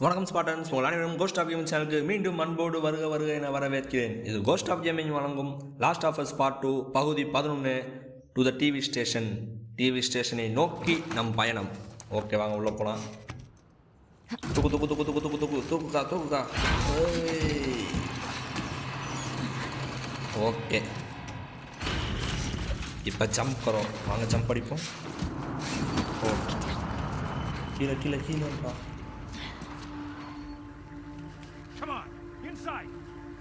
வணக்கம் ஸ்பாட்டன்ஸ், உங்கள் அனைவரும் கோஸ்ட் ஆஃப் கேமிங் சேனலுக்கு மீண்டும் அன்போடு வருக வருக என வரவேற்கிறேன். இது கோஸ்ட் ஆஃப் கேமிங் வழங்கும் லாஸ்ட் ஆஃப் அஸ் பார்ட் 2 பகுதி 11 to the TV station. TV ஸ்டேஷனை நோக்கி நம் பயணம். ஓகே, வாங்க உள்ளே போகலாம். தூக்கு தூக்கு தூக்கு தூக்கு தூக்கு தூக்கு தூக்குக்கா தூக்குக்கா. ஓகே, இப்போ ஜம்ப் கரோம். வாங்க ஜம்ப் அடிப்போம். ஓகே, கீழே கீழே கீழேப்பா.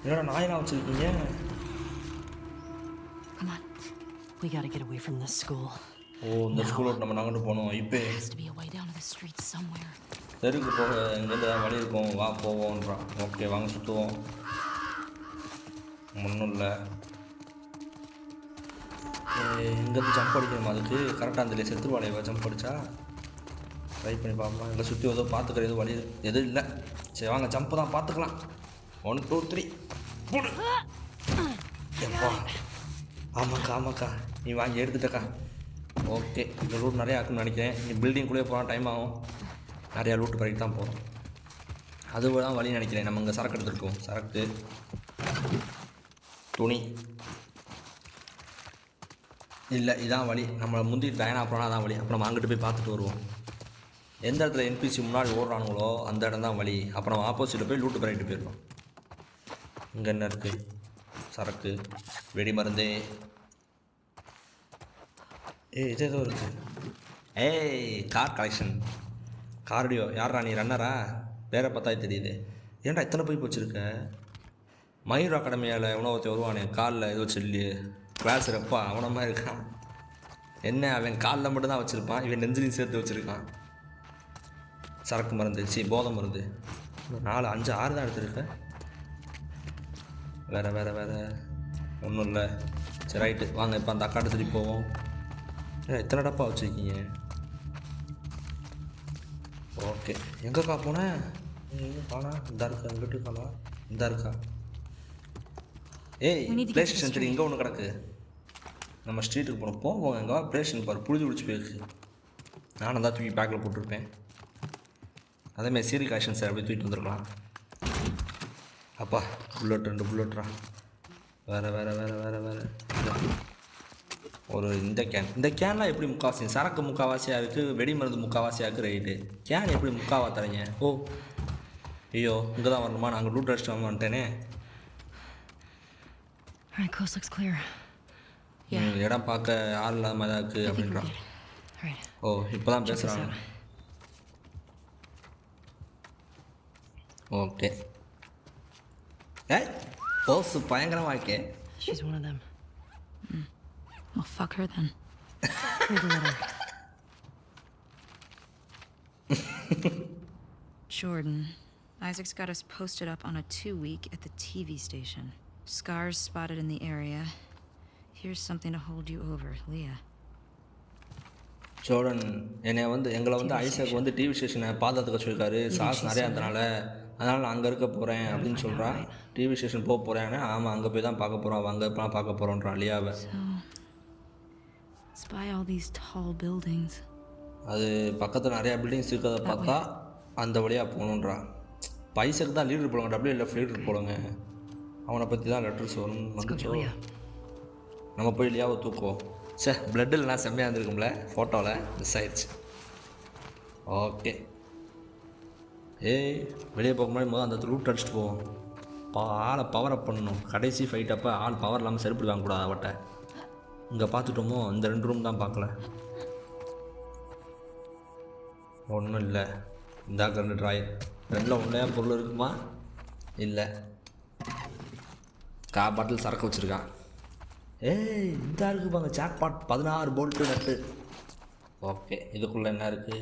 என்னடா நாயனா வச்சிருக்கீங்க? Come on. We gotta get away from this school. இந்த ஸ்கூல் விட்டு நம்ம நகர்ந்து போகணும். இப்போ There has to be a way down to the street somewhere. தெருக்கு போக எங்கேருந்து வழி இருக்கும், வா போவோன்றான். ஓகே, வாங்க சுற்றுவோம். ஒன்றும் இல்லை, எங்கேருந்து ஜம்ப் அடிக்கணுமா? அதுக்கு கரெக்டாக அந்த செத்துருவாளையவா ஜம்ப் அடித்தா? ட்ரை பண்ணி பார்க்கலாம். எங்களை சுற்றி ஏதோ பார்த்துக்கிற எதுவும் வழி எதுவும் இல்லை. சரி வாங்க, ஜம்ப்பு தான் பார்த்துக்கலாம். 1 2 3 போடு. எப்பா, ஆமாக்கா ஆமாக்கா, நீ வாங்கி எடுத்துட்டக்கா. ஓகே, இந்த ரூட் நிறையா இருக்குன்னு நினைக்கிறேன். நீ பில்டிங்குள்ளே போனால் டைம் ஆகும். நிறையா லூட்டு பறக்கி தான் போகிறோம். அது தான் வழி நினைக்கிறேன். நம்ம இங்கே சரக்கு எடுத்துருக்கோம். சரக்கு, துணி இல்லை, இதான் வழி. நம்மளை முந்தி டயனா போனால் தான் வழி. அப்புறம் அங்கிட்டு போய் பார்த்துட்டு வருவோம். எந்த இடத்துல என்பிசி முன்னாடி ஓடுறானுங்களோ அந்த இடம் தான் வழி. அப்புறம் ஆப்போசிட்டில் போய் லூட்டு பறக்கிட்டு போயிடுவோம். இங்கே என்ன இருக்குது? சரக்கு, வெடி மருந்தே. இது ஏதோ இருக்குது. Car collection. கார்டியோ. யாரா நீ? ரன்னரா? பேரை பார்த்தா தெரியுது. ஏன்டா இத்தனை போய் போச்சிருக்க? மயூர் அகாடமியால் உணவத்தை வருவானே, காலில் ஏதோ சொல்லி கிளாஸ் இருப்பா, அவன மாதிரி இருக்கான். என்ன, அவன் காலில் மட்டும்தான் வச்சுருப்பான், இவன் நெஞ்சிலையும் சேர்த்து வச்சுருக்கான். சரக்கு மருந்து, போதை மருந்து. 4 5 6 தான் எடுத்துருக்கேன். வேறு வேறு வேறு ஒன்றும் இல்லை. சரி ரைட்டு, வாங்க இப்போ அந்த அக்காட்ட திருப்பி போவோம். எத்தனை டப்பா வச்சுருக்கீங்க? ஓகே, எங்கேக்கா போனேன்? எங்கே காணா? இந்த இருக்கா? எங்கிட்ட காணா? இந்த இருக்கா? ப்ளே ஸ்டேஷன் சரி, இங்கே ஒன்று கிடக்கு. நம்ம ஸ்ட்ரீட்டுக்கு போகணும். போவோம். எங்கே ப்ளே ஸ்டேஷன் பாரு, புழுதி பிடிச்சி போயிருக்கு. நானும் தான் தூக்கி பேக்கில் போட்டிருப்பேன். அதேமாதிரி சீரி கலெக்ஷன் சார் அப்படியே தூக்கிட்டு வந்துருக்கலாம். அப்பா, புல்லட் 2 புல்லட்ரா. வேறு வேறு வேறு வேறு வேறு ஒரு இந்த கேன்லாம் எப்படி முக்கால்வாசி? சரக்கு முக்கால்வாசியாக இருக்குது, வெடி மருந்து முக்கால்வாசியாக இருக்குது. ரைட்டு, கேன் எப்படி முக்காவா தரீங்க? ஓ ஐயோ, இங்கே தான் வரணுமா? நாங்கள் லூட் அடிச்சுட்டு வந்துட்டேனே. இடம் பார்க்க ஆள் இல்லாத மாதிரி தான் இருக்குது அப்படின்றான். ஓ, இப்போ தான் பேசுகிறாங்க. ஓகே, போஸ் பயங்கரமாக இருக்கே. She's one of them. Well, fuck her then. Read the letter. Jordan, Isaac's got us posted up on a 2-week at the TV station. Scars spotted in the area. Here's something to hold you over, Leah. Jordan எங்களை Isaac TV ஸ்டேஷனை பாதுகாத்துக்க சொல்லியிருக்காரு. Sauce நிறையா அதனால் நான் அங்கே இருக்க போகிறேன் அப்படின்னு சொல்கிறான். டிவி ஸ்டேஷன் போக போகிறேன். ஆமாம், அங்கே போய் தான் பார்க்க போகிறோம். அங்கே இப்போ பார்க்க போகிறோன்றான் லியாவை. அது பக்கத்தில் நிறையா பில்டிங்ஸ் இருக்கிறத பார்த்தா அந்த வழியாக போகணுன்றான். பைசக்கு தான் லீடர் போடுங்க, WLF லீடர் போடுங்க. அவனை பற்றி தான் லெட்டர்ஸ் வரும். நம்ம போய் லியாவை தூக்குவோம். சார் பிளட்டுலாம் செம்மையாக இருந்திருக்கும்ல, ஃபோட்டோவில் மிஸ் ஆயிடுச்சு. ஓகே, வெளியே போக முன்னாடி அந்த ரூட் அடிச்சுட்டு போவோம். ஆளை பவர் அப் பண்ணணும். கடைசி ஃபைட் அப்போ ஆள் பவர் இல்லாமல் செருப்பு வாங்கக்கூடாது அவட்ட. இங்கே பார்த்துட்டோமோ, இந்த 2 ரூம் தான் பார்க்கல. ஒன்றும் இல்லை. இந்த 2 ட்ராயர் 2ல் ஒன்றையா பொருள் இருக்குமா? இல்லை. பாட்டில் சரக்கு வச்சுருக்கான். இந்த இருக்குப்பாங்க ஜாக்பாட் 16 போல்ட்டு நட்டு. ஓகே, இதுக்குள்ளே என்ன இருக்குது?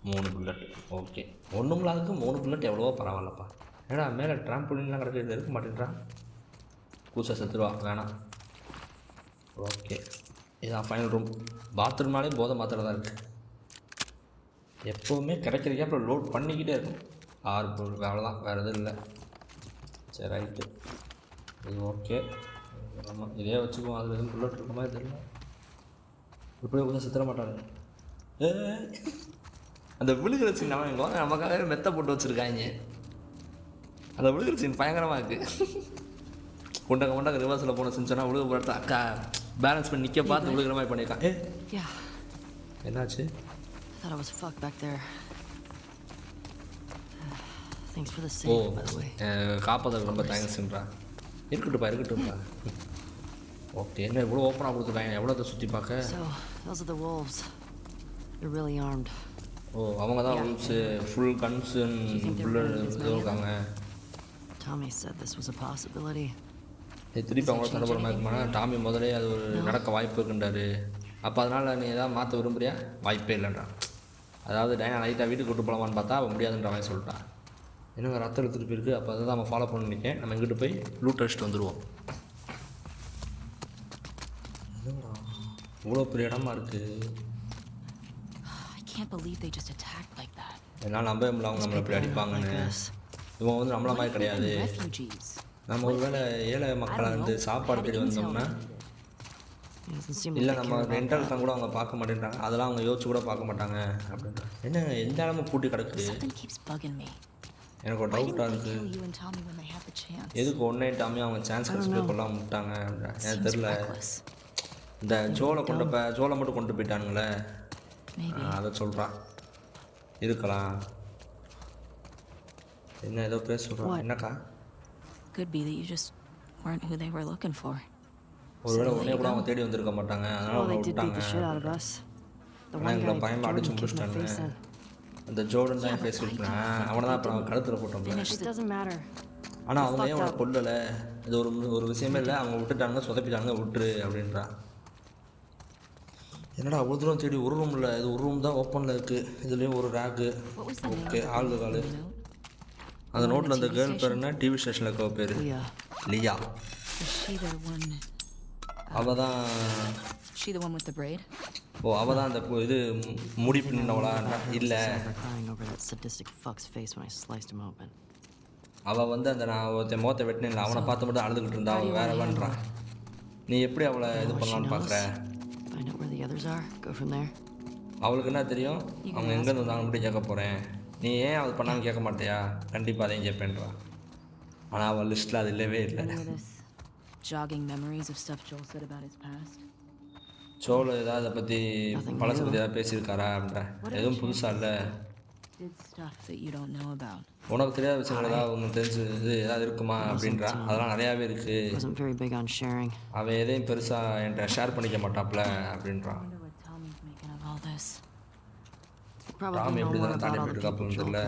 3 புல்லட். ஓகே, ஒன்றுங்களா அதுக்கு 3 புல்லட் எவ்வளவோ பரவாயில்லப்பா. ஏடா மேலே ட்ராம்புலின்லாம் கிடக்கு, இருக்க மாட்டேன்றான். கூச்சா செத்துருவா, வேணாம். ஓகே, இதுதான் ஃபைனல் ரூம். பாத்ரூம்னாலே போதை மாத்திரை தான் இருக்குது. எப்போவுமே கிடைக்கிறக்கே அப்புறம் லோட் பண்ணிக்கிட்டே இருக்கும். 6 பொருள் அவ்வளோதான், வேறு எதுவும் இல்லை. சரி ரைட்டு, இது ஓகே. ஆமாம், இதே வச்சுக்குவோம். அதில் எதுவும் புல்லட் இருக்குமா? தெரியல. இப்படியே கொஞ்சம் சுத்தர மாட்டாங்க. அந்த விழுகிற சீன் அவங்க நமக்காகவே மெத்த போட்டு வச்சுருக்காங்க. அந்த விழுகிற சீன் பயங்கரமாக இருக்குது. கொண்டங்க ரிவர்ஸில் போன செஞ்சோன்னா விழுக போட்டு அக்கா பேலன்ஸ் பண்ணி நிற்க பார்த்து விழுகிற மாதிரி பண்ணியிருக்கான். Yeah. என்னாச்சு? I thought I was fucked back there. Thanks for the save, by the way. காப்பாற்றுக்கு ரொம்ப தேங்க்ஸ்ன்றா. இருக்கட்டும்ப்பா. ஓகே, என்ன இவ்வளோ ஓப்பனாக கொடுத்துருக்காங்க, எவ்வளோ சுற்றி பார்க்க. So, those are the wolves. They're really armed. அவங்க தான் wolves, ஃபுல் கன்ஸு புல்லட் இருக்காங்க. Tommy said this was a possibility. திருப்பி அவங்களோட சண்டை போட மாதிரி டாமி முதலே அது ஒரு நடக்க வாய்ப்பு இருக்குன்றாரு. அப்போ அதனால் நீ எதாவது மாற்ற விரும்புறியா? வாய்ப்பே இல்லைன்றான். அதாவது டைனா லைட்டாக வீட்டுக்கு கூட்டு போகலாமான்னு பார்த்தா அவன் முடியாதுன்ற மாதிரி சொல்லிட்டான். என்னங்க ரத்தம் எடுத்துகிட்டு போயிருக்கு. அப்போ அதை தான் நம்ம ஃபாலோ பண்ண நினைக்கேன். நம்ம இங்கிட்டு போய் லூட் அடிச்சுட்டு வந்துடுவோம். இவ்வளோ பெரிய இடமா இருக்குது. I can't believe they just attacked like that. என்னால் நம்பவே முடியல அவங்க நம்மளை இப்படி அடிப்பாங்கன்னு. இவங்க வந்து நம்மள மாதிரி கிடையாது. நம்ம ஒரு வேளை ஏழை மக்களை வந்து சாப்பாடு தேடி வந்தோம்னா இல்லை நம்ம ரெண்டல் தான் கூட அவங்க பார்க்க மாட்டேன்றாங்க. அதெல்லாம் அவங்க யோசிச்சு கூட பார்க்க மாட்டாங்க அப்படின்ற. என்ன எந்த இடமும் பூட்டி கிடக்கு. எனக்கு ஒரு டவுட்டாக இருக்குது. எதுக்கு ஒன்னே டாமி அவங்க சான்ஸ் கிடச்சி கொள்ளாம விட்டாங்க அப்படின்ற எனக்கு தெரில. இந்த ஜோலை மட்டும் கொண்டு போயிட்டானுங்களே, அதை சொல்கிறான். இருக்கலாம். என்ன ஏதோ பேச சொல்கிறான். என்னக்கா? Could be that you just weren't who they were looking for. ஒருவேளை உடனே கூட அவங்க தேடி வந்திருக்க மாட்டாங்க. அதனால அவங்க விட்டாங்க. ஆனால் எங்களை பயமாக அடிச்சு முடிச்சிட்டாங்க. அந்த ஜோர்டன் தான் ஃபேஸ் விட்டுனேன். அவனை தான் அப்புறம் அவன் கழுத்தில் போட்டோம்ல. ஆனால் அவங்க ஏன் அவனை கொல்லலை? இது ஒரு விஷயமே இல்லை. அவங்க விட்டுட்டாங்க, சொதப்பிட்டாங்க, விட்டுரு அப்படின்றா. என்னடா அவ்வளோ தூரம் தேடி ஒரு ரூம் இல்லை. இது ஒரு ரூம் தான் ஓப்பனில் இருக்குது. இதுலேயும் ஒரு ரேக்கு. ஓகே, ஆளு காலு. அந்த நோட்டில் அந்த கேர்ள் பேர் என்ன? டிவி ஸ்டேஷனில் இருக்க பேர் லியா. அவள் தான். அவள் தான் அந்த இது முடி பின்னவளா? இல்லை, அவள் வந்து அந்த நான் ஒருத்தன் முகத்தை வெட்டினேன் அவனை பார்த்து மட்டும் அழுதுகிட்டு இருந்தா. அவள் வேற வேண்டான். நீ எப்படி அவளை இது பண்ணலான்னு பார்க்குற? அவளுக்கு என்ன தெரியும்? அவங்க எங்கேருந்து வந்தாங்க மட்டும் கேட்க போகிறேன். நீ ஏன் அது பண்ணாமல் கேட்க மாட்டியா? கண்டிப்பாக அதையும் கேட்பேன்றான். ஆனால் அவள் லிஸ்ட்டில் அது இல்லவே இல்லை. ஜோல் ஏதாவது அதை பற்றி பழசை பற்றி ஏதாவது பேசியிருக்காரா அப்படின்ற. எதுவும் புதுசாக இல்லை. உனக்கு தெரியாத விஷயங்கள் ஏதாவது உங்களுக்கு தெரிஞ்சது ஏதாவது இருக்குமா அப்படின்றா. அதெல்லாம் நிறையாவே இருக்குது. அவன் எதையும் பெருசாக என்கிட்ட ஷேர் பண்ணிக்க மாட்டாப்ல அப்படின்றான். ராம் எப்படி தானே தாண்டி போயிட்டுருக்காப்புன்னு தெரியல.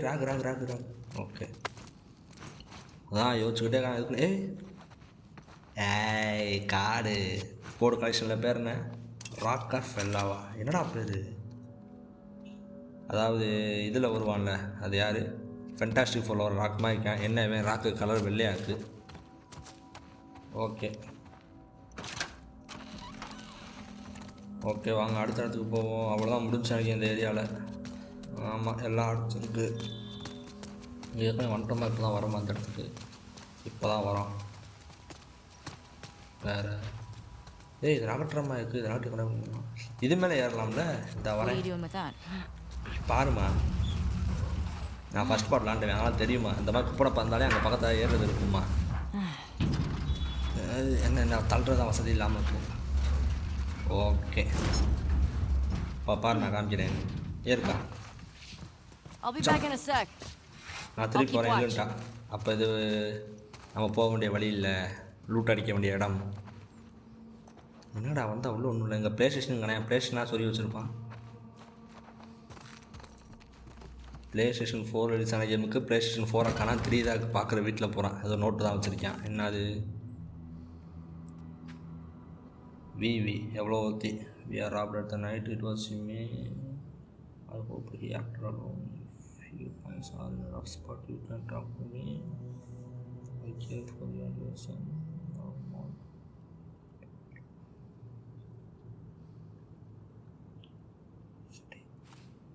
ராக். ஓகே, அதான் யோசிச்சுக்கிட்டே இருக்குன்னு. ஏய் காடு போர்டு கலெக்ஷனில் பேர் என்ன? ராக்கா ஃபெல்லாவா? என்னடா பேர்? அதாவது இதில் வருவான்ல, அது யார்? ஃபென்டாஸ்டிக் ஃபோரில் ஒரு ராக் மாதிரி இருக்கேன். என்ன இவன் ராக்கு கலர் வெள்ளையாக்கு. ஓகே வாங்க அடுத்த இடத்துக்கு போவோம். அவ்வளோதான் முடிஞ்சாங்க இந்த ஏரியாவில். ஆமாம், எல்லாம் அடிச்சிருக்கு. ஏற்கனவே வந்துட்டோமா? இப்போ தான் வரோமா அந்த இடத்துக்கு? இப்போ தான் வரோம். வேறு இது நகட்டுறமா இருக்குது. இது நாட்டு கடை இது மேலே ஏறலாம்ல. இந்த வரேன் பாருமா. நான் ஃபஸ்ட் பார்ட் விளாண்டுவேன். அதனால் தெரியுமா? இந்த மாதிரி குப்பனை பார்த்தாலே அங்கே பக்கத்தில் ஏறுறது இருக்குமா? என்ன தள்ளுறதான் வசதி இல்லாமல் இருக்கும். ஓகே பாரு, நான் காமிக்கிறேன். ஏற்கா நான் திருப்பி போகிறேன் இல்லைன்ட்டா. அப்போ இது நம்ம போக வேண்டிய வழி இல்லை, லூட் அடிக்க வேண்டிய இடம். என்னடா வந்தால் உள்ள ஒன்றும் இல்லை. எங்கள் ப்ளே ஸ்டேஷன் கிடையாது. ப்ளே ஸ்டேஷனாக சொல்லி வச்சுருப்பான். ப்ளே ஸ்டேஷன் 4 ரிலீஸ் ஆன கேமுக்கு ப்ளே ஸ்டேஷன் 4 காணா 3 தான் பார்க்குற. வீட்டில் போகிறான். ஏதோ நோட்டு தான் வச்சுருக்கேன். என்ன அது? விவி எவ்வளோ ஊற்றி we are robbed at the night. It was me. I hope he acted alone. Few points are in a rough spot. You can talk to me. I care for your lesson.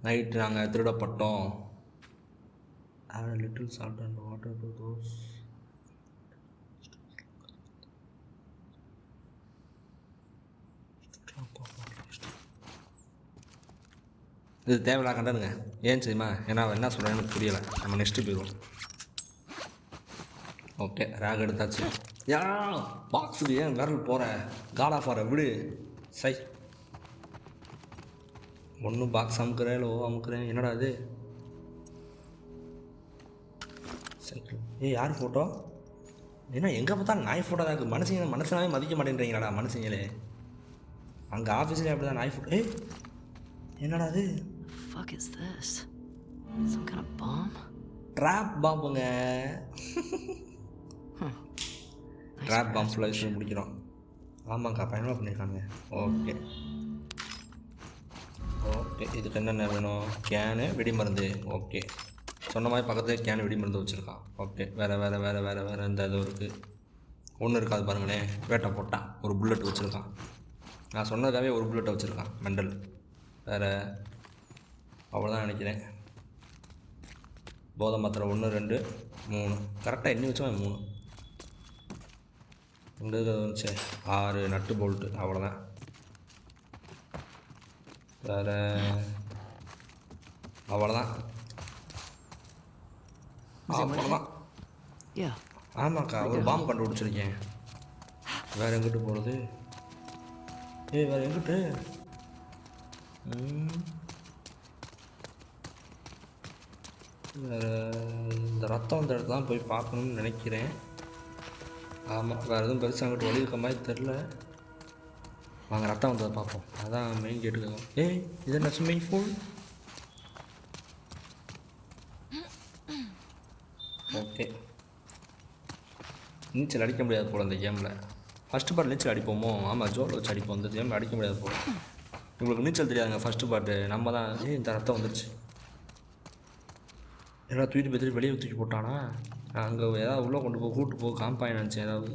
Night நாங்கள் திருடப்பட்டோம். add a little salt and water to those. இது தேவையில்லா கண்டனுங்க. ஏன் தெரியுமா? ஏன்னா அவன் என்ன சொல்கிறான்னு எனக்கு புரியலை. நம்ம நெக்ஸ்ட்டு போயிடுவோம். ஓகே ரேக் எடுத்தாச்சு. யா பாக்ஸுக்கு ஏன் விரல் போகிற காட் ஆஃப் ஆரை விடு. சை ஒன்றும் பாக்ஸ் அமுக்குறேன் இல்லை அமுக்குறேன். என்னடா அது சைக்கிள்? யார் ஃபோட்டோ? ஏன்னா எங்கே பார்த்தாலும் நாய் ஃபோட்டோ தான் இருக்குது. மனுஷனாவே மதிக்க மாட்டேன்றீங்களாடா மனுஷங்களே. அங்கே ஆஃபீஸ்லேயே அப்படி தான் நாய் ஃபோட்டோ. என்னடா அது? Fuck is this? Some kind of bomb? Drop பாம்புங்க. ட்ராப் பாம்பு ஃபுல்லாக யூஸ் பண்ணி முடிக்கிறோம். ஆமாங்க்கா பயணமாக பண்ணியிருக்காங்க. ஓகே ஓகே இதுக்கு என்னென்ன வேணும்? கேனு வெடி மருந்து. ஓகே சொன்ன மாதிரி பக்கத்துலேயே கேனு வெடி மருந்து வச்சுருக்கான். ஓகே வேறு இந்த இது இருக்குது. ஒன்று இருக்காது பாருங்களேன். வேட்டை போட்டான் ஒரு புல்லட் வச்சுருக்கான். நான் சொன்னதாகவே ஒரு புல்லட்டை வச்சுருக்கான் மெண்டல். வேறு அவ்வளோதான் நினைக்கிறேன். போதை மாத்திரை 1 2 3 கரெக்டாக எண்ணி வச்சோம். 3 2 வந்துச்சு. 6 நட்டு போல்ட்டு. அவ்வளோதான். வேறு அவ்வளோதான். அவ்வளோதான். ஆமாக்கா ஒரு பாம்பு கண்டுபிடிச்சிருக்கேன். வேறு எங்கிட்டு போகிறது? வேறு எங்கிட்டு? வேறு இந்த ரத்தம் இந்த இடத்துல தான் போய் பார்க்கணும்னு நினைக்கிறேன். ஆமாம் வேறு எதுவும் பெருசாக அங்கிட்டு வழி இருக்க மாதிரி தெரில. வாங்க ரத்தம் வந்ததை பார்ப்போம். அதான் மெயின் கேட்டுக்கோங்க. இது என்ன ஸ்விம்மிங் பூல்? ஓகே நீச்சல் அடிக்க முடியாது போல் இந்த கேமில். ஃபஸ்ட்டு பார்ட் நீச்சல் அடிப்போமோ? ஆமாம் ஜோலை வச்சு அடிப்போம். இந்த கேமில் அடிக்க முடியாது போல். உங்களுக்கு நீச்சல் தெரியாதுங்க ஃபஸ்ட்டு பார்ட்டு. நம்ம தான் இந்த ரத்தம் வந்துருச்சு. எல்லாம் தூக்கிட்டு போய் வெளியே தூக்கி போட்டானா? அங்கே ஏதாவது உள்ளே கொண்டு போய் கூப்பிட்டு போய் காம்பாயின் நினச்சேன். ஏதாவது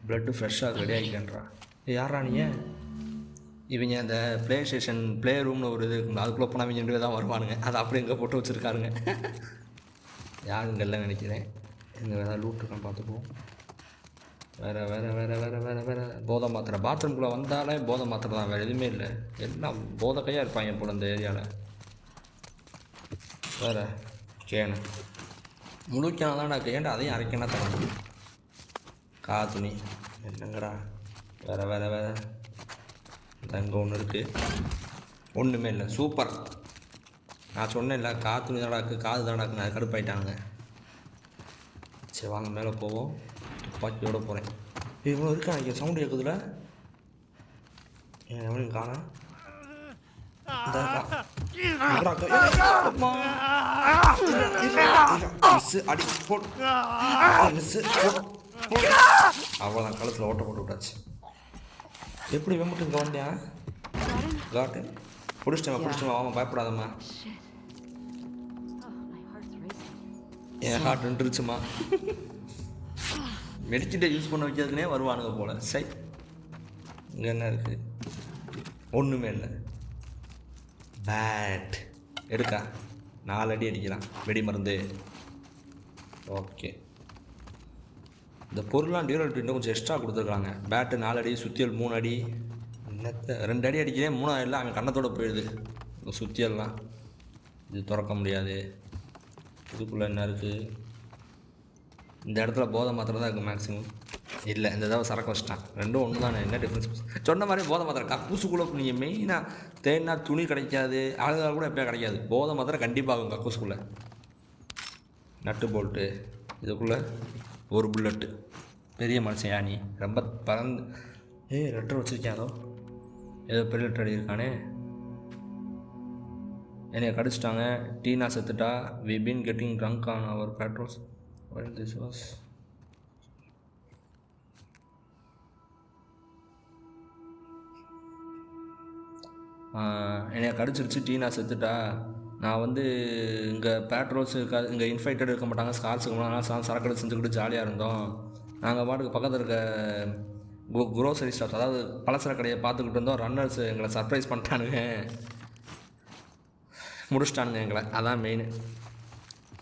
ப்ளட்டு ஃப்ரெஷ்ஷாக ரெடி ஆகிக்கன்றா. யாரா நீ? இவங்க அந்த ப்ளே ஸ்டேஷன் ப்ளே ரூம்னு ஒரு இது இருக்குங்க. அதுக்குள்ளே போனால் அவங்க 2 பேர் தான் வருவானுங்க. அதை அப்படி எங்கே போட்டு வச்சுருக்காருங்க. யாருங்க இல்லை நினைக்கிறேன். இங்கே ஏதாவது லூட் இருக்கான்னு பார்த்துக்குவோம். வேறு போதை மாத்திரை. பாத்ரூம்குள்ளே வந்தாலே போதை மாத்திரை தான். வேறு எதுவுமே இல்லை. எல்லாம் போதை கையாக இருப்பாங்க போல் இந்த ஏரியாவில். வேறு கேனு முழு கேனை தான் நான் கேண்டா. அதையும் அரைக்கணா தரணும். துணி என்னங்கடா? வேறு அங்கே ஒன்று இருக்குது. ஒன்றுமே இல்லை. சூப்பர். நான் சொன்னேன் இல்லை துணி தாடாக்கு காது தாடாக்கு. நான் கடுப்பாயிட்டாங்க. சரி வாங்க மேலே போவோம். துப்பாக்கியோடு போகிறேன். இவ்வளோ இருக்கா? எனக்கு சவுண்டு கேட்குதுல. எவனையும் காணா. அவ்வளோதான் கழுத்தில் ஓட்ட போட்டு விட்டாச்சு. எப்படி வெம்பிட்டு இங்கே வந்தேன்? காட்டன் பிடிச்சிட்டேன். ஆமாம் பயப்படாதம்மா. என் ஹார்ட் நின்றுச்சுமா. மெடிக்கிட்ட யூஸ் பண்ண வைக்கிறதுனே வருவானுங்க போல். சை இங்கே என்ன இருக்குது? ஒன்றுமே இல்லை. பேட் எடுக்கா 4 அடி அடிக்கலாம் வெடி மருந்து. ஓகே இந்த பொருள்லாம் டியூரலிட்டி இன்னும் கொஞ்சம் எக்ஸ்ட்ரா கொடுத்துருக்காங்க. பேட்டு 4 அடி, சுத்தியல் 3 அடி. என்னத்தை 2 அடி அடிக்கிறேன் 3 இல்லை. அவன் கண்ணத்தோடு போயிடுது சுத்தியல்லாம். இது திறக்க முடியாது. இதுக்குள்ளே என்ன இருக்குது? இந்த இடத்துல போதை மாத்திரை தான் இருக்குது மேக்ஸிமம். இல்லை இந்த தடவை சரக்கு வச்சிட்டான். 2 ஒன்று தான். என்ன டிஃப்ரென்ஸ்? சொன்ன மாதிரி போதை மாத்திரை கக்கூசுக்குள்ளே நீங்கள் மெயினாக தேடினா துணி கிடைக்காது. ஆளுகள் கூட எப்படியா கிடைக்காது. போதை மாத்திரை கண்டிப்பாக ஆகும் கக்கூசுக்குள்ளே. நட்டு போல்ட்டு. இதுக்குள்ளே ஒரு புல்லட்டு. பெரிய மனுஷன் யானி ரொம்ப பறந்து. லெட்டர் வச்சுருக்கேன். ஏதோ பெரிய லெட்டர் எழுதியிருக்கானே. என்னைய கடிச்சிட்டாங்க. டீனா செத்துட்டா. We been getting drunk on our patrols. This was என்னைய கடிச்சிருச்சு. டீனா செத்துட்டா. நான் வந்து இங்கே பேட்ரோல்ஸ் இருக்காது. இங்கே இன்ஃபெக்டட் இருக்க மாட்டாங்க. ஸ்கார்ஸுக்கு முன்னாடி சரக்கடை செஞ்சுக்கிட்டு ஜாலியாக இருந்தோம். நாங்கள் பாட்டுக்கு பக்கத்தில் இருக்க குரோசரி ஸ்டார்ஸ் அதாவது பலசர கடையை பார்த்துக்கிட்டு இருந்தோம். ரன்னர்ஸ் எங்களை சர்ப்ரைஸ் பண்ணிட்டானுங்க. முடிச்சிட்டானுங்க எங்களை. அதான் மெயின்.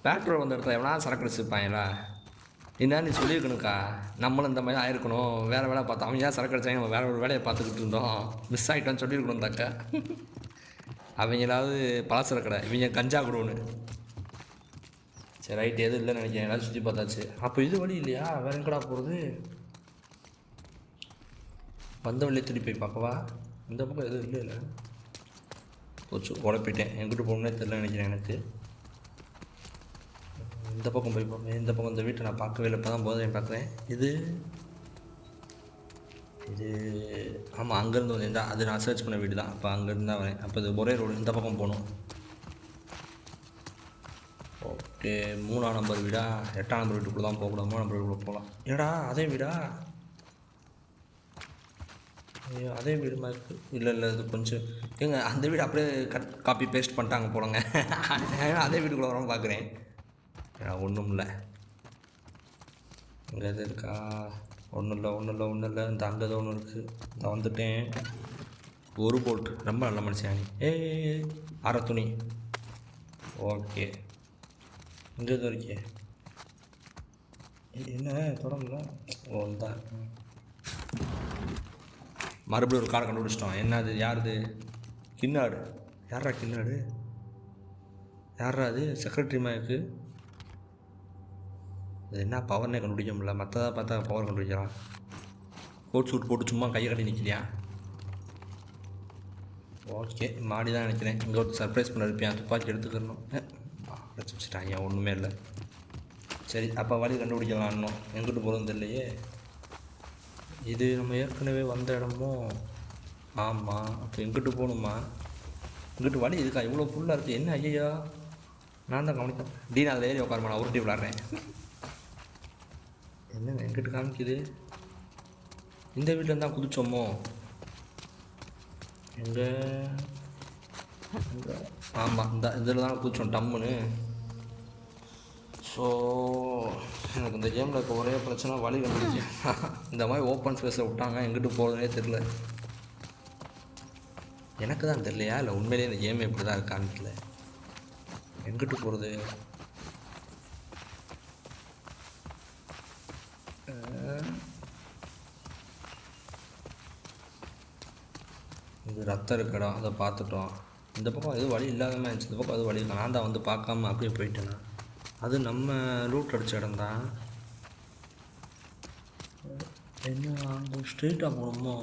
பேட்ரோல் வந்த இடத்துல எவனா சரக்கு வச்சுருப்பாங்களா? என்ன நீ சொல்லியிருக்கணுக்கா, நம்மளும் இந்த மாதிரி ஆயிருக்கணும், வேறு வேலை பார்த்தோம். அவங்க ஏன் சரக்கு அடிச்சாங்க, நம்ம வேறு ஒரு வேலையை பார்த்துக்கிட்டு இருந்தோம், மிஸ் ஆகிட்டோன்னு சொல்லியிருக்கணும் தாக்கா. அவங்களாவது பலசர கடை, இவங்க கஞ்சா கொடுன்னு. சரி ரைட், எதுவும் இல்லைன்னு நினைக்கிறேன், எல்லாரும் சுற்றி பார்த்தாச்சு. அப்போ இது வழி இல்லையா, வேறு எங்கடா போகிறது? வந்த வழியே திருப்பி போய் பார்க்கவா? இந்த பக்கம் எதுவும் இல்லை இல்லை போச்சு, உடப்பிட்டேன். எங்கிட்ட போகணுன்னே தெரியல நினைக்கிறேன் எனக்கு. இந்த பக்கம் போய் பார்ப்பேன். இந்த பக்கம் இந்த வீட்டை நான் பார்க்கவே இல்லை, இப்போ தான் போதை பார்க்குறேன். இது ஆமாம், அங்கேருந்து வந்து அது நான் சர்ச் பண்ண வீடு தான். அப்போ அங்கேருந்து தான் வரேன். அப்போ இது ஒரே ரோடு, இந்த பக்கம் போகணும். ஓகே, 3ஆம் நம்பர் வீடா? 8ஆம் நம்பர் வீட்டுக்குள்ளே தான் போகக்கூடாது, 3ஆம் நம்பர் வீட்டுக்குள்ளே போகலாம். ஏடா அதே வீடா? ஐயோ அதே வீடு மாதிரி இருக்குது. இல்லை இல்லை, இது கொஞ்சம் ஏங்க அந்த வீடு அப்படியே காப்பி பேஸ்ட் பண்ணிட்டாங்க போலங்க. அதே வீட்டுக்குள்ளே வரணும் பார்க்குறேன். ஒன்றும் இல்லை, இங்கே எது இருக்கா? ஒன்றும் இல்லை. இந்த அங்கே ஏதோ ஒன்று இருக்குது. நான் வந்துட்டேன். ஒரு போல்ட், ரொம்ப நல்ல மனுஷன். அரை துணி. ஓகே, இங்கே எதுவும் இருக்கே. என்ன தொடங்கல? ஓ தான், மறுபடியும் ஒரு காரை கண்டுபிடிச்சிட்டோம். என்னது, யாருது? கின்னாடு. யாரா கின்னாடு? யாரா அது? செக்ரட்டரி மாதிரி அது என்ன பவர்னே கண்டுபிடிக்க முடியல. மற்றதாக பார்த்தா பவர் கண்டுபிடிக்கலாம். கோட் சூட் போட்டு சும்மா கையை கட்டி நிற்கலையா? ஓகே, மாடி தான் நினைக்கிறேன். இங்கே ஒரு சர்ப்ரைஸ் பண்ண இருப்பேன், துப்பாக்கி எடுத்துக்கணும். அடைச்சி வச்சுட்டாங்க, ஒன்றுமே இல்லை. சரி, அப்போ வழி கண்டுபிடிக்கலாம். இன்னும் எங்கிட்டு போகிறது இல்லையே. இது நம்ம ஏற்கனவே வந்த இடமோ? ஆமாம், அப்போ எங்கிட்டு போகணுமா? இங்கிட்டு வழி இருக்கா? இவ்வளோ ஃபுல்லாக இருக்குது. என்ன ஐயா, நான் தான் கவனித்தேன். டீன் அதில் ஏறி உட்காரமா, நான் உருட்டி விளாட்றேன். என்ன எங்கிட்டு காமிக்குது? இந்த வீட்டில் தான் குதிச்சோமோ? எங்கே? ஆமாம், இந்த இதில் தான் குதிச்சோம் டம்முன்னு. ஸோ எனக்கு இந்த கேமில் இப்போ ஒரே பிரச்சனை, வழி கண்டுபிடிச்சி. இந்த மாதிரி ஓப்பன் ஸ்பேஸில் விட்டாங்க, எங்கிட்டு போகிறதுனே தெரில. எனக்கு தான் தெரியலையா, இல்லை உண்மையிலேயே இந்த கேம் எப்படி தான் இருக்கான்னு தெரியல. எங்கிட்டு போகிறது? இது ரத்தம் இருக்கடா, அதை பார்த்துட்டோம். இந்த பக்கம் எதுவும் வழி இல்லாதமே இருந்துச்சு, இந்த பக்கம் அது வழி இல்லை. நான் தான் வந்து பார்க்காம அப்படியே போயிட்டேண்ணா. அது நம்ம ரூட் அடித்த இடம் தான். என்ன அங்கே ஸ்ட்ரெயிட்டாக போகணுமோ?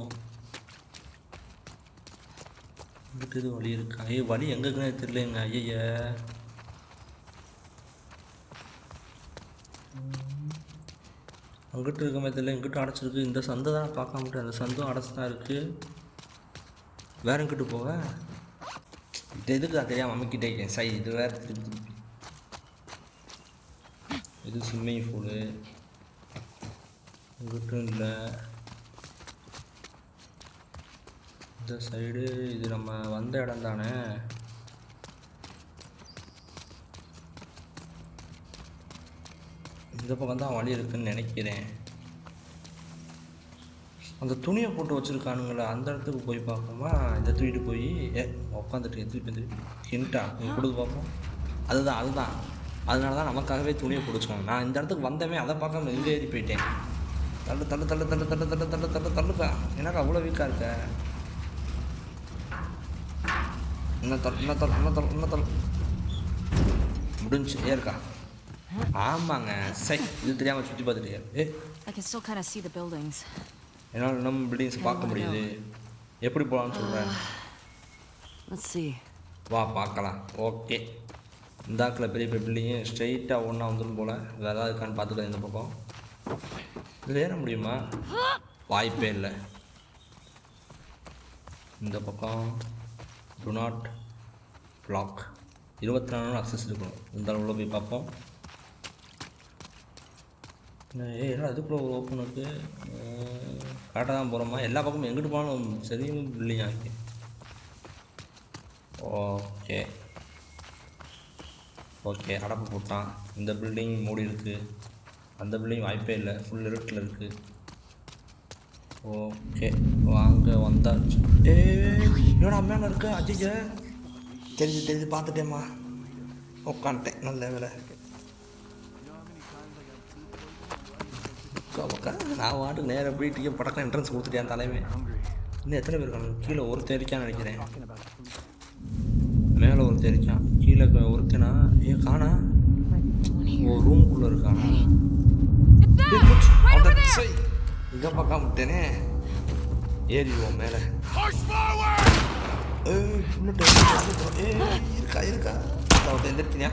இங்கிட்டு எதுவும் வழி இருக்கா? வழி எங்கேக்குன்னே தெரியலங்க. ஐய, அங்கிட்டு இருக்க மாதிரி தெரியல, இங்கிட்ட அடைச்சிருக்கு. இந்த சந்தை தான் பார்க்க முடியாது, அந்த சந்தும் அடைச்சி தான் இருக்குது. வேற எங்கிட்டு போக? இது எதுக்கு நான் தெரியாமல் அமைக்கிட்டே இருக்கேன். சை, இது வேறு திருப்பி இது ஸ்விம்மிங் பூலு இங்கிட்டும் இல்லை. இந்த சைடு இது நம்ம வந்த இடம் தானே. இந்த பக்கம் தான் வழி இருக்குன்னு நினைக்கிறேன். அந்த துணியை போட்டு வச்சுருக்கானுங்களே, அந்த இடத்துக்கு போய் பார்ப்போமா? இந்த தூக்கிட்டு போய் உட்காந்துட்டு திருப்பி ஹிண்டா நீங்கள் கொடுத்து பார்ப்போம். அதுதான் அதனால தான் நமக்காகவே துணியை பிடிச்சோம். நான் இந்த இடத்துக்கு வந்தவே அதை பார்க்காம எங்கே ஏறி போயிட்டேன். தள்ளுக்கா. எனக்கு அவ்வளோ வீக்காக இருக்க. இன்னும் முடிஞ்சு ஏற்கா. ஆமாங்க, சை, இது தெரியாமல் சுற்றி பார்த்துட்டு என்னால் நம்ம பில்டிங்ஸ் பார்க்க முடியுது. எப்படி போகலான்னு சொல்கிறேன். வா பார்க்கலாம். ஓகே, இந்தாக்கில் பெரிய பெரிய பில்டிங்கு ஸ்ட்ரெயிட்டாக ஒன்றா வந்துடும் போல். வேறு ஏதாவது இருக்கான்னு பார்த்துக்கலாம். இந்த பக்கம் இதில் ஏற முடியுமா? வாய்ப்பே இல்லை. இந்த பக்கம் டு நாட் பிளாக், 24 நாள் அக்சஸ் இருக்கணும். இந்த அளவில் போய் பார்ப்போம். ஏன்னா அதுக்குள்ளே ஒரு ஓப்பன் இருக்குது. கரெக்டாக தான் போகிறோமா? எல்லா பக்கமும் எங்கிட்டு போனாலும் சரியும் பில்டிங்காக இருக்கு. ஓகே, அடப்பு போட்டான். இந்த பில்டிங் மூடி இருக்குது, அந்த பில்டிங் வாய்ப்பே இல்லை, ஃபுல் இருட்டில் இருக்குது. ஓகே, வாங்க வந்தாச்சு. என்னோட அம்மையான இருக்கு. அஜிஜ தெரிஞ்சு பார்த்துட்டேம்மா, உட்காந்துட்டேன். நல்ல வேலை. உக்கா நான் வாட்டுக்கு நேராக போயிட்டு படக்கம் என்ட்ரன்ஸ் கொடுத்துட்டேன் தலைமை. இன்னும் எத்தனை பேர் இருக்காங்க? கீழே ஒருத்தன் இருக்கான்னு நினைக்கிறேன், மேலே ஒருத்தன் இருக்கான், கீழே ஒருத்தனா காணா ஒரு ரூம்குள்ளே இருக்கானா. இங்கே பார்க்காம விட்டேனே. ஏறிடுவோம் மேலே. இருக்கா இருக்கா ஒருத்தன் எந்திரிக்கிறியா?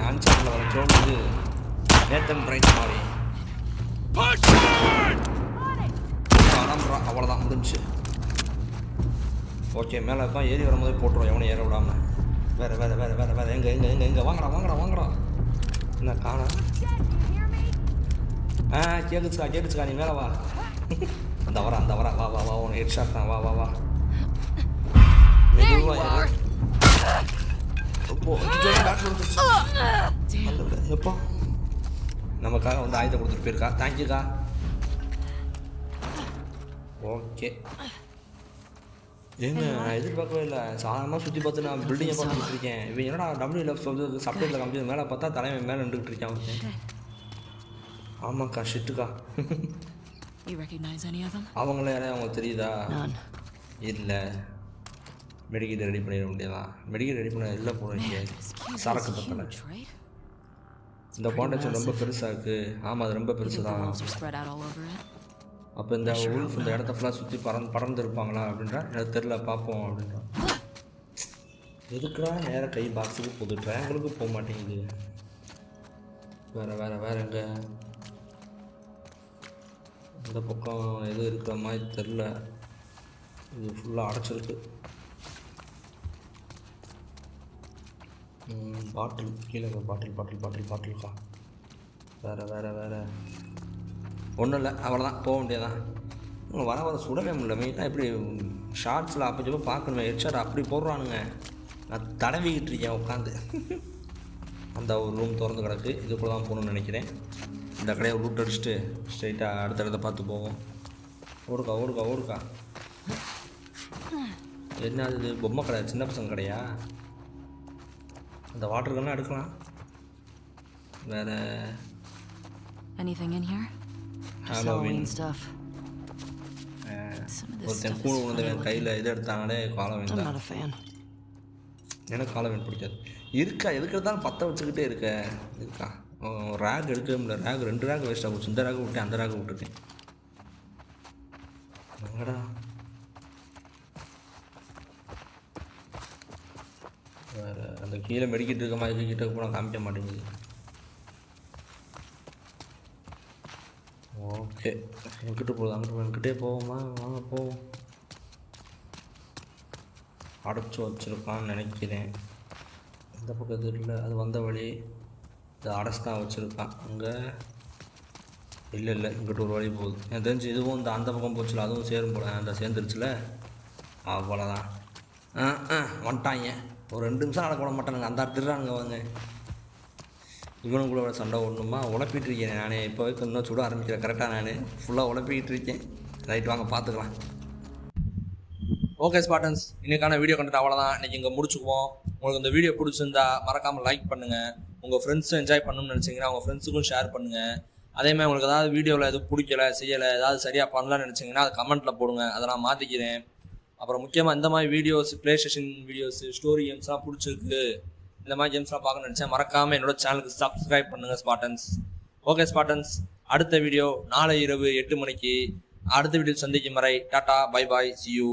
அன்சாரில் வர ஜோன் நேத்தன் பிரைட் மாதிரி அவ்வளோதான் முடிஞ்சு. ஓகே மேலே இருக்கான், ஏறி வரும்போதே போட்டுருவோம் எவனையும் ஏற விடாமல். வேறு வேறு வேறு வேறு வேறு எங்கே எங்கே எங்கே எங்கே வாங்கடா வாங்கடா வாங்கடா. என்ன காணா? கேட்டுச்சுக்கா நீ மேலே வா. அந்த வரா வா வா வா உனக்கு ஹெட் ஷாட் தான். வா வா வா எப்போ நமக்காக வந்து ஆயுதம் கொடுத்துட்டு போயிருக்கா. தேங்க்யூக்கா. ஓகே ஏங்க நான் எதிர்பார்க்கவே இல்லை. சாதாரணமாக சுற்றி பார்த்து நான் பில்டிங்கை பார்த்துட்டு இருக்கேன். இவன் என்னடா WLF சொல்றது சப்டைட்டில் காமிச்சது மேலே பார்த்தா தலைமை மேலே நின்றுக்கிட்டு இருக்கேன் அவனுக்கு. ஆமாக்கா ஷிட்டுக்கா. அவங்கள யாரையும் அவங்களுக்கு தெரியுதா? இல்லை மெடிக்கல் ரெடி பண்ணிட முடியாதான். மெடிக்கல் ரெடி பண்ண இல்லை போகிறீங்க சரக்கு பத்தலை. இந்த கான்டெக்ட் ரொம்ப பெருசாக இருக்குது. ஆமாம் அது ரொம்ப பெருசு தான். அப்போ இந்த உல்ஃப் இந்த இடத்த ஃபுல்லாக சுற்றி பறந்து இருப்பாங்களா அப்படின்றா எனக்கு தெரில, பார்ப்போம் அப்படின்றா. எதுக்குடா நேராக கை பாக்ஸுக்கு போகுது, ட்ரையாங்கிளுக்கு போக மாட்டேங்குது. வேறு எங்கே இந்த பக்கம் எதுவும் இருக்கிற மாதிரி தெரில. இது ஃபுல்லாக அடைச்சிருக்கு. பாட்டில் கீழே பாட்டில்க்கா. வேறு ஒன்றும் இல்லை, அவ்வளோதான் போக வேண்டியதான். வர சுடவே முடியல. மெயினாக இப்படி ஷார்ட்ஸில் அப்போ பார்க்கணுமே ஹெட்ஷாட் அப்படி போடுறானுங்க. நான் தடவிக்கிட்டு இருக்கேன் உட்காந்து. அந்த ஒரு ரூம் திறந்து கிடக்கு, இதுக்குள்ளே தான் போகணுன்னு நினைக்கிறேன். இந்த கடையை ரூட் அடிச்சுட்டு ஸ்ட்ரைட்டாக அடுத்த இடத்த பார்த்து போவோம். ஓடுக்கா என்ன அது பொம்மை கடை, சின்ன பசங்க கடையா? அந்த வாட்டர் கன்லாம் எடுக்கலாம். வேறு ஹாலோவின் ஒருத்தன் கூழ் உணர்ந்தவன் கையில் இது எடுத்தாங்களே ஹாலோவின் தான். எனக்கு ஹாலோவின் பிடிக்காது. இருக்கா எதுக்கு எடுத்தாலும் பற்ற வச்சுக்கிட்டே இருக்கா. ரேக் எடுக்கவே முடியல. ரேக் 2 ரேக் வேஸ்ட்டாக போச்சு. இந்த ரேக் விட்டேன், அந்த ரேக் விட்டுருக்கேன். எங்கடா வேறு அந்த கீழே மெடிக்கிட்டு இருக்க மாதிரி கிட்ட போனால் காமிக்க மாட்டேங்குது. ஓகே என்கிட்ட போகுது, என்கிட்டே போவோமா? வாங்க போவோம். அடைச்சி வச்சுருக்கான்னு நினைக்கிறேன். இந்த பக்கம் இது இல்லை, அது வந்த வழி. இது அடைச்சி தான் வச்சுருக்கான். அங்கே இல்லை இங்கிட்ட ஒரு வழி போகுது. எனக்கு தெரிஞ்சு இதுவும் இந்த அந்த பக்கம் போச்சுல, அதுவும் சேரும் போல. அந்த சேர்ந்துருச்சுல, அவ்வளோதான். வந்துட்டாங்க. ஒரு 2 நிமிஷம் நடக்க விட மாட்டானுங்க. அந்த திருறானுங்க வாங்க. இவனுக்குள்ள சண்டை ஒன்றுமா உழப்பிட்டு இருக்கேன் நானே. இப்போ வரைக்கும் இன்னும் சுட ஆரம்பிக்கிறேன். கரெக்டாக நான் ஃபுல்லாக உழப்பிக்கிட்டு இருக்கேன். ரைட் வாங்க பார்த்துக்கலாம். ஓகே ஸ்பாட்டன்ஸ், இன்றைக்கான வீடியோ கண்டென்ட் அவ்வளோதான். இன்றைக்கி இங்கே முடிச்சுக்குவோம். உங்களுக்கு இந்த வீடியோ பிடிச்சிருந்தா மறக்காமல் லைக் பண்ணுங்கள். உங்கள் ஃப்ரெண்ட்ஸும் என்ஜாய் பண்ணணும்னு நினச்சிங்கன்னா உங்கள் ஃப்ரெண்ட்ஸுக்கும் ஷேர் பண்ணுங்கள். அதேமாதிரி உங்களுக்கு ஏதாவது வீடியோவில் எதுவும் பிடிக்கலை செய்யலை, ஏதாவது சரியாக பண்ணலான்னு நினச்சிங்கன்னா அதை கமெண்ட்டில் போடுங்க. அதை நான் மாற்றிக்கிறேன். அப்புறம் முக்கியமாக இந்த மாதிரி videos, play station videos, story கேம்ஸ்லாம் பிடிச்சிருக்கு, இந்த மாதிரி கேம்ஸ்லாம் பார்க்கணும்னு நினச்சேன், மறக்காமல் என்னோட சேனலுக்கு சப்ஸ்கிரைப் பண்ணுங்கள் ஸ்பாட்டன்ஸ். ஓகே ஸ்பாட்டன்ஸ், அடுத்த வீடியோ நாளை இரவு 8 மணிக்கு அடுத்த வீடியோ சந்திக்கும் வரை tata bye bye, see you.